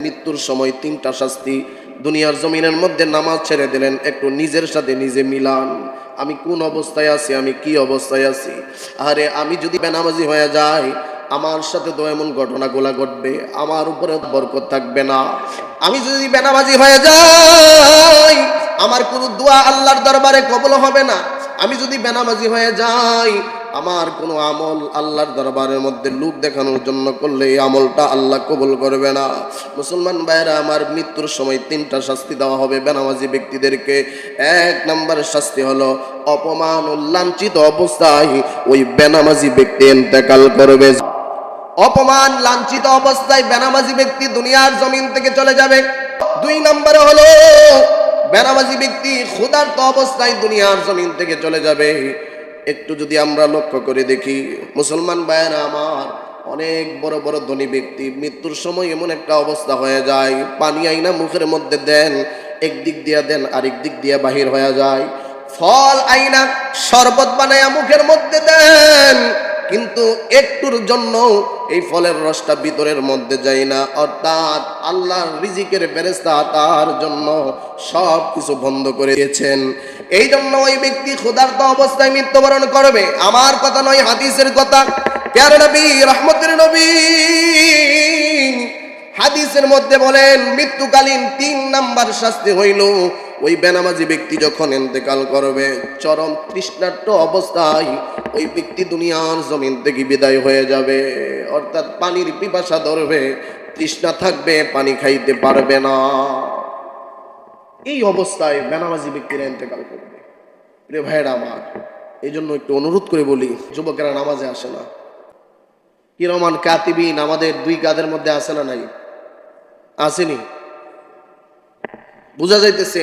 মৃত্যুর সময় তিনটা শাস্তি। দুনিয়ার জমিনের মধ্যে নামাজ ছেড়ে দিলেন, একটু নিজের সাথে নিজে মিলান। আমি কোন অবস্থায় আছি, আমি কি অবস্থায় আছি? আরে আমি যদি বেনামাজি হয়ে যাই, আমার সাথে তো এমন ঘটনাগুলা ঘটবে, আমার উপরে বরকত থাকবে না। আমি যদি বেনামাজি হয়ে যাই, আমার কোনো দোয়া আল্লাহর দরবারে কবুল হবে না। আমি যদি বেনামাজি হয়ে যাই, আমার কোনো আমল আল্লাহর দরবারের মধ্যে লোক দেখানোর জন্য করলে এই আমলটা আল্লাহ কবুল করবে না। মুসলমান ভাইরা আমার, মৃত্যুর সময় তিনটা শাস্তি দেওয়া হবে বেনামাজি ব্যক্তিদেরকে। এক নম্বর শাস্তি হলো অপমান ও লাঞ্ছিত অবস্থায় ওই বেনামাজি ব্যক্তি ইন্তেকাল করবে। অপমান লাঞ্ছিত অবস্থায় বেনামাজি ব্যক্তি দুনিয়ার জমিন থেকে চলে যাবে। দুই নম্বরে হলো বেনামাজি ব্যক্তি ক্ষুধার্ত অবস্থায় দুনিয়ার জমিন থেকে চলে যাবে। একটু যদি আমরা লক্ষ্য করে দেখি মুসলমান ভাইয়েরা আমার, অনেক বড় বড় ধনী ব্যক্তি মৃত্যুর সময় এমন একটা অবস্থা হয়ে যায়, পানি আইনা মুখের মধ্যে দেন, একদিক দিয়া দেন আরেক দিক দিয়া বাহির হয়ে যায়। ফল আইনা শরবত বানায়া মুখের মধ্যে দেন, কিন্তু একটুর জন্য এই ফলের রসটা ভিতরের মধ্যে যায় না। অর্থাৎ আল্লাহর রিজিকের ফেরেশতা তার জন্য সব কিছু বন্ধ করে দিয়েছেন। এই জন্য ওই ব্যক্তি ক্ষুধার্ত অবস্থায় মৃত্যুবরণ করবে। আমার কথা নয়, হাদিসের কথা। প্যারা নবী, রহমতের নবী হাদিসের মধ্যে বলেন, মৃত্যুকালীন 3 নাম্বার শাস্তি হইল ওই বেনামাজি ব্যক্তি যখন ইন্তেকাল করবে, চরম তৃষ্ণার্ত অবস্থায় ওই ব্যক্তি দুনিয়ার জমিন থেকে বিদায় হয়ে যাবে। অর্থাৎ পানির পিপাসা ধরবে, তৃষ্ণা থাকবে, পানি খাইতে পারবে না। এই অবস্থায় বেনামাজি ব্যক্তিরা ইন্তেকাল করবে। প্রিয় ভাইয়েরা আমার, এই জন্য একটু অনুরোধ করে বলি, যুবকেরা নামাজে আসে না। কিরমান কাতিবিন আমাদের 2 কাঁধের মধ্যে আসে না? নাই? আসেনি? বোঝা যাইতেছে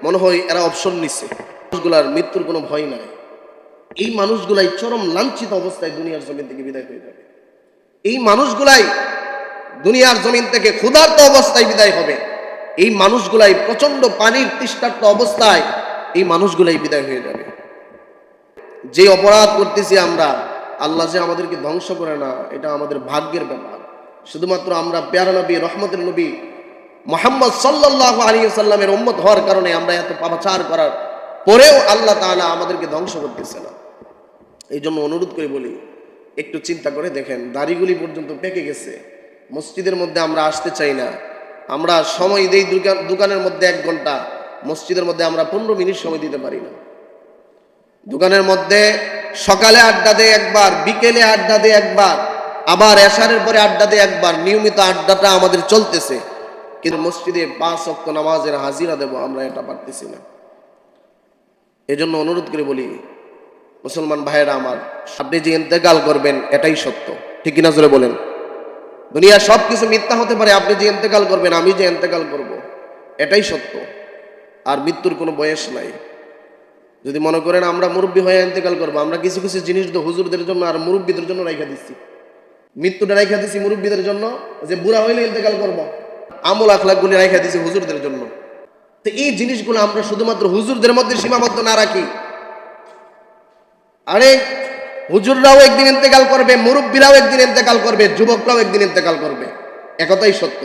মনে হয় এরা অপশন নিচ্ছে। মানুষগুলার মৃত্যুর কোনো ভয় নাই। এই মানুষগুলাই চরম লাঞ্ছিত অবস্থায় দুনিয়ার জমিন থেকে বিদায় হয়ে যাবে। এই মানুষগুলাই দুনিয়ার জমিন থেকে ক্ষুধার্ত অবস্থায় বিদায় হবে। এই মানুষগুলাই প্রচন্ড পানির তৃষ্ণার্ত অবস্থায় এই মানুষগুলাই বিদায় হয়ে যাবে। যে অপরাধ করতেছি আমরা, আল্লাহ যে আমাদেরকে ধ্বংস করে না, এটা আমাদের ভাগ্যের ব্যাপার। শুধুমাত্র আমরা প্যারা নবী, রহমতের নবী মুহাম্মদ সাল্লাল্লাহু আলাইহি ওয়াসাল্লামের উম্মত হওয়ার কারণে আমরা এত পাপাচার করার পরেও আল্লাহ তাআলা আমাদেরকে ধ্বংস করতেছে না। এই জন্য অনুরোধ করে বলি, একটু চিন্তা করে দেখেন, দাড়িগুলি পর্যন্ত পেকে গেছে। মসজিদের মধ্যে আমরা আসতে চাই না। আমরা সময় দেই দোকানের মধ্যে 1 ঘন্টা, মসজিদের মধ্যে আমরা 15 মিনিট সময় দিতে পারি না। দোকানের মধ্যে সকালে আড্ডা দেয় একবার, বিকেলে আড্ডা দেয় একবার, আবার এশারের পরে আড্ডা দেয় একবার। নিয়মিত আড্ডাটা আমাদের চলতেছে, কিন্তু মসজিদে 5 ওয়াক্ত নামাজের হাজিরা দেব আমরা এটা পারতেছি না। এজন্য অনুরোধ করে বলি, মুসলমান ভাইয়েরা আমার, আপনি যে ইন্তেকাল করবেন এটাই সত্য, ঠিক কিনা জোরে বলেন? দুনিয়া সব কিছু মিথ্যা হতে পারে, আপনি যে ইন্তেকাল করবেন, আমি যে ইন্তেকাল করব, এটাই সত্য। আর মৃত্যুর কোনো বয়স নাই। যদি মনে করেন আমরা মুরব্বী হয়ে ইন্তেকাল করবো, আমরা কিছু কিছু জিনিস তো হুজুরদের জন্য আর মুরব্বীদের জন্য রাইখা দিচ্ছি। মৃত্যুটা রাইখা দিচ্ছি মুরব্বীদের জন্য, যে বুড়া হইলে ইন্তেকাল করবো। আমল আখলাকগুলি রাইখা দিচ্ছি হুজুরদের জন্য। তো এই জিনিসগুলো আমরা শুধুমাত্র হুজুরদের মধ্যে সীমাবদ্ধ না রাখি। আরে হুজুররাও একদিন ইন্তেকাল করবে, মুরব্বীরাও একদিন ইন্তেকাল করবে, যুবকরাও একদিন ইন্তেকাল করবে, একথাই সত্য।